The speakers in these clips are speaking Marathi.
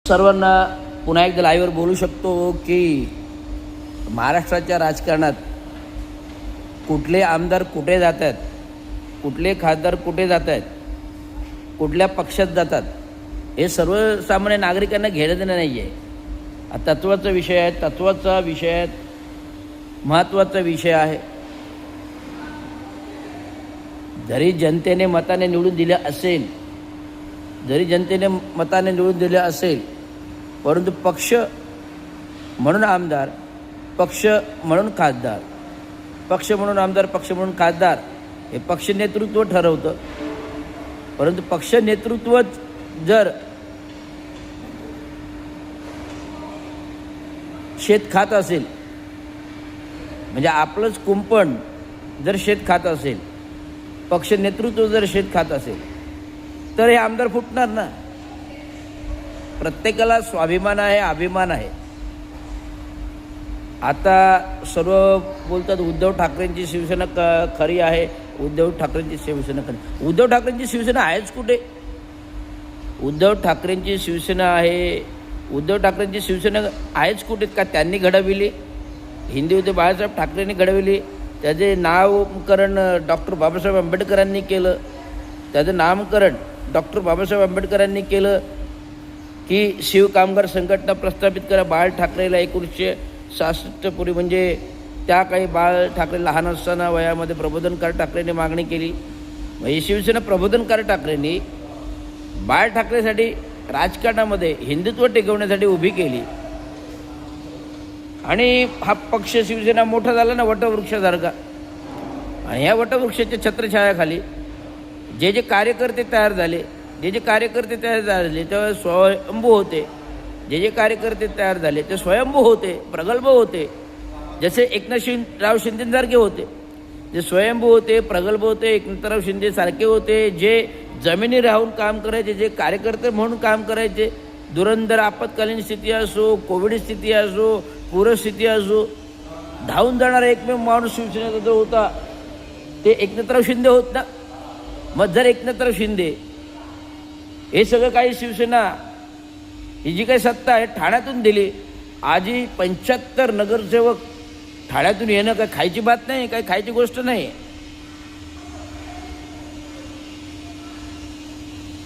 सर्वांना पुन्हा एकदा लाईव्हवर बोलू शकतो की महाराष्ट्राच्या राजकारणात कुठले आमदार कुठे जात आहेत, कुठले खासदार कुठे जात आहेत, कुठल्या पक्षात जातात हे सर्वसामान्य नागरिकांना घेणं देणं नाही आहे. हा तत्त्वाचा विषय आहे, तत्त्वाचा विषय आहे, महत्त्वाचा विषय आहे. जरी जनतेने मताने निवडून दिलं असेल, परंतु पक्ष म्हणून आमदार, पक्ष म्हणून खासदार, पक्ष म्हणून आमदार, पक्ष म्हणून खासदार हे पक्ष नेतृत्व ठरवतं. परंतु पक्ष नेतृत्व जर शेत खात असेल, म्हणजे आपलंच कुंपण जर शेत खात असेल, पक्ष नेतृत्व जर शेत खात असेल, तर हे आमदार फुटणार ना. प्रत्येकाला स्वाभिमान आहे, अभिमान आहे. आता सर्व बोलतात उद्धव ठाकरेंची शिवसेना खरी आहे, उद्धव ठाकरेंची शिवसेना खरी. उद्धव ठाकरेंची शिवसेना आहेच कुठे? उद्धव ठाकरेंची शिवसेना आहे, उद्धव ठाकरेंची शिवसेना आहेच कुठे? का त्यांनी घडविली? हिंदी उद्धव बाळासाहेब ठाकरेंनी घडविली. त्याचे नामकरण डॉक्टर बाबासाहेब आंबेडकरांनी केलं. त्याचं नामकरण डॉक्टर बाबासाहेब आंबेडकरांनी केलं की शिवकामगार संघटना प्रस्थापित करा. बाळ ठाकरेला 1966 पूर्वी, म्हणजे त्या काही बाळ ठाकरे लहान असताना वयामध्ये प्रबोधनकार ठाकरेंनी मागणी केली. म्हणजे शिवसेना प्रबोधनकार ठाकरेंनी बाळ ठाकरेसाठी राजकारणामध्ये हिंदुत्व टिकवण्यासाठी उभी केली. आणि हा पक्ष शिवसेना मोठा झाला ना वटवृक्षासारखा. आणि ह्या वटवृक्षाच्या छत्रछायाखाली जे जे कार्यकर्ते तयार झाले, तेव्हा स्वयंभू होते. जे कार्यकर्ते तयार झाले ते स्वयंभू होते, प्रगल्भ होते. जसे एकनाथराव शिंदेसारखे होते, जे स्वयंभू होते, प्रगल्भ होते. एकनाथराव शिंदेसारखे होते जे जमिनी राहून काम करायचे, जे कार्यकर्ते म्हणून काम करायचे. दुरंदर आपत्कालीन स्थिती असो, कोविड स्थिती असो, पूरस्थिती असो, धावून जाणारा एकमेव माणूस शिवसेनेचा जो होता ते एकनाथराव शिंदे होत ना. मग जर एकनाथराव शिंदे हे सगळं काही शिवसेना ही जी काही सत्ता आहे ठाण्यातून दिली, आजही 75 नगरसेवक ठाण्यातून येणं काय खायची बात नाही, काही खायची गोष्ट नाही.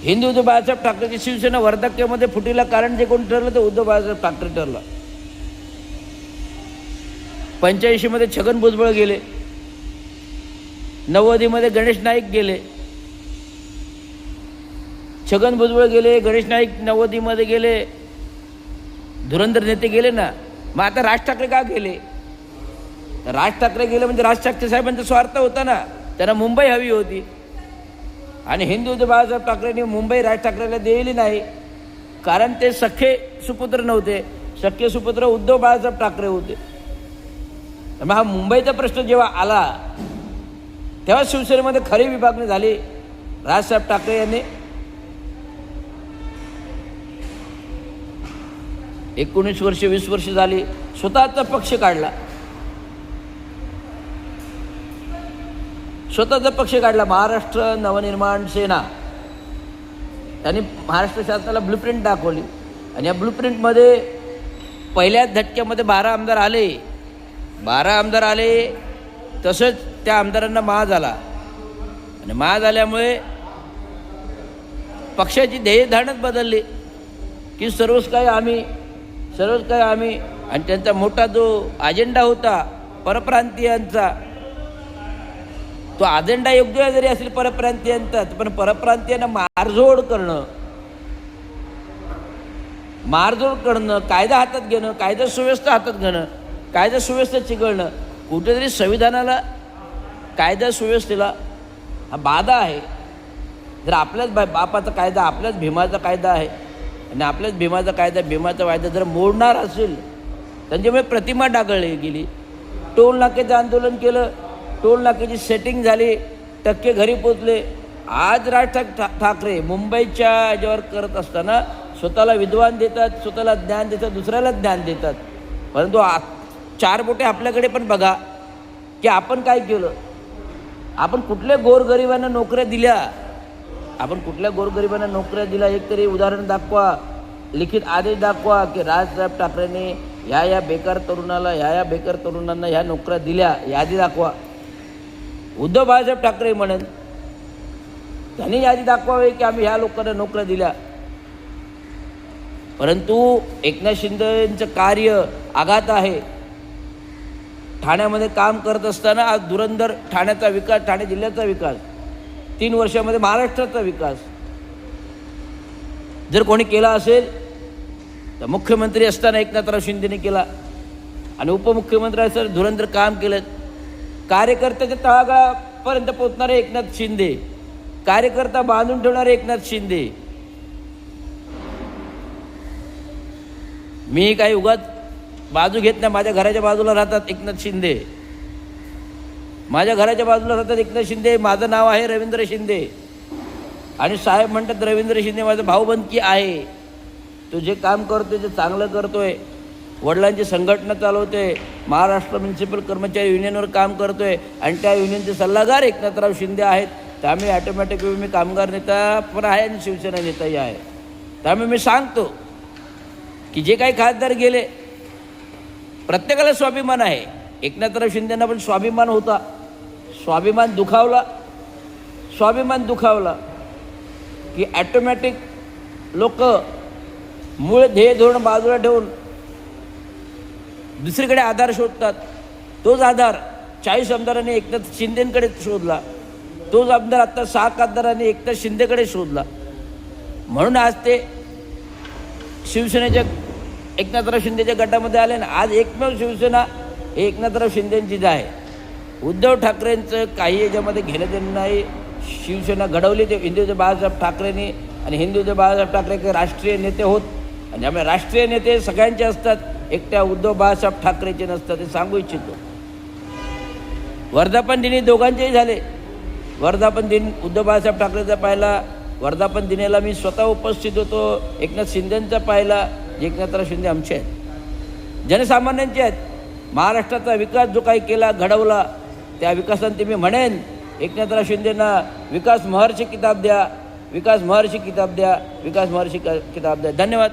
हिंदू उद्धव बाळासाहेब ठाकरेची शिवसेना वर्धक्यामध्ये फुटीला कारण जे कोण ठरलं ते उद्धव बाळासाहेब ठाकरे ठरलं. 85 मध्ये छगन भुजबळ गेले, 90 मध्ये गणेश नाईक गेले. छगन भुजबळ गेले, गणेश नाईक 90 मध्ये गेले, धुरंधर नेते गेले ना. मग आता राज ठाकरे का गेले? राज ठाकरे गेले म्हणजे राज ठाकरे साहेबांचा स्वार्थ होता ना. त्यांना मुंबई हवी होती. आणि हिंदू उद्धव बाळासाहेब ठाकरेंनी मुंबई राज ठाकरेला दिलेली नाही, कारण ते सख्खे सुपुत्र नव्हते. सख्खे सुपुत्र उद्धव बाळासाहेब ठाकरे होते. मग हा मुंबईचा प्रश्न जेव्हा आला तेव्हा शिवसेनेमध्ये खरी विभागणी झाली. राजसाहेब ठाकरे यांनी 19 वर्ष 20 वर्ष झाली स्वतःचा पक्ष काढला. महाराष्ट्र नवनिर्माण सेना. त्यांनी महाराष्ट्र शासनाला ब्लूप्रिंट दाखवली. आणि या ब्लूप्रिंटमध्ये पहिल्याच झटक्यामध्ये 12 आमदार आले. तसंच त्या आमदारांना माज आला. आणि माज आल्यामुळे पक्षाची ध्येयधारणच बदलली की सर्वच काही आम्ही. आणि त्यांचा मोठा जो अजेंडा होता परप्रांतीयांचा, तो अजेंडा योग्य जरी असेल परप्रांतीयांचा, पण परप्रांतीयांना मारझोड करणं, कायदा हातात घेणं, कायदा सुव्यवस्था हातात घेणं, कायदा सुव्यवस्था चिघळणं, कुठेतरी संविधानाला, कायदा सुव्यवस्थेला हा बाधा आहे. जर आपल्याच बापाचा कायदा, आपल्याच भीमाचा कायदा आहे आणि आपल्याच भीमाचा वायदा जर मोडणार असेल, त्यांच्यामुळे प्रतिमा डागळली गेली. टोल नाक्याचं आंदोलन केलं, टोल नाक्याची सेटिंग झाली, टक्के घरी पोचले. आज राज ठाकरे मुंबईच्या याच्यावर करत असताना स्वतःला विद्वान देतात, स्वतःला ज्ञान देतात, दुसऱ्याला ज्ञान देतात. परंतु 4 बोटे आपल्याकडे पण बघा की आपण काय केलं. आपण कुठल्या गोरगरिबांना नोकऱ्या दिल्या, आपण कुठल्या गोरगरिबांना नोकऱ्या दिल्या, एक तरी उदाहरण दाखवा. लिखित आदेश दाखवा की राजसाहेब ठाकरेंनी ह्या बेकार तरुणाला ह्या बेकार तरुणांना ह्या नोकऱ्या दिल्या, यादी दाखवा. उद्धव बाळासाहेब ठाकरे म्हणेन त्यांनी यादी दाखवावी की आम्ही ह्या लोकांना नोकऱ्या दिल्या. परंतु एकनाथ शिंदेंचं कार्य आघात आहे. ठाण्यामध्ये काम करत असताना आज धुरंधर ठाण्याचा विकास, ठाणे जिल्ह्याचा विकास, 3 वर्षामध्ये महाराष्ट्राचा विकास जर कोणी केला असेल तर मुख्यमंत्री असताना एकनाथराव शिंदेने केला आणि उपमुख्यमंत्री असताना धुरंधर काम केलं. कार्यकर्त्याच्या तळागाळापर्यंत पोहोचणारे एकनाथ शिंदे, कार्यकर्ता बांधून ठेवणारे एकनाथ शिंदे. मी काही उगाच बाजू घेत नाही. माझ्या घराच्या बाजूला राहतात एकनाथ शिंदे, माझ्या घराच्या बाजूला राहतात एकनाथ शिंदे. माझं नाव आहे रवींद्र शिंदे आणि साहेब म्हणतात रवींद्र शिंदे माझा भाऊबंदकी आहे. तो जे काम करतोय ते चांगलं करतोय. वडिलांची संघटना चालवतोय, महाराष्ट्र म्युन्सिपल कर्मचारी युनियनवर काम करतोय आणि त्या युनियनचे सल्लागार एकनाथराव शिंदे आहेत. त्यामुळे ॲटोमॅटिक मी कामगार नेता पण आहे आणि शिवसेना नेताही आहे. त्यामुळे मी सांगतो की जे काही खासदार गेले प्रत्येकाला स्वाभिमान आहे. एकनाथराव शिंदेंना पण स्वाभिमान होता, स्वाभिमान दुखावला की ॲटोमॅटिक लोक मूळ ध्येय धोरण बाजूला ठेवून दुसरीकडे आधार शोधतात. तोच आधार 40 आमदारांनी एकनाथ शिंदेकडे शोधला, तोच आमदार आता 6 खासदारांनी एकनाथ शिंदेकडे शोधला. म्हणून आज ते शिवसेनेच्या एकनाथराव शिंदेच्या गटामध्ये आले ना. आज एकमेव शिवसेना हे एकनाथराव शिंदेंचीच आहे. उद्धव ठाकरेंचं काही याच्यामध्ये घेणं देणं नाही. शिवसेना घडवली ते हिंदूचे बाळासाहेब ठाकरेंनी आणि हिंदूचे बाळासाहेब ठाकरे काही राष्ट्रीय नेते होत आणि त्यामुळे राष्ट्रीय नेते सगळ्यांचे असतात, एकट्या उद्धव बाळासाहेब ठाकरेंचे नसतात. ते सांगू इच्छितो. वर्धापन दिनी दोघांचेही झाले. वर्धापन दिन उद्धव बाळासाहेब ठाकरेंचा पाहिला, वर्धापन दिनाला मी स्वतः उपस्थित होतो. एकनाथ शिंदेंचा पाहिला. एकनाथराव शिंदे आमचे आहेत, जनसामान्यांचे आहेत. महाराष्ट्राचा विकास जो काही केला, घडवला, त्या विकासांती मी म्हणेन एकनाथराव शिंदेंना विकास महर्षी किताब द्या, विकास महर्षी किताब द्या, विकास महर्षी किताब द्या. धन्यवाद.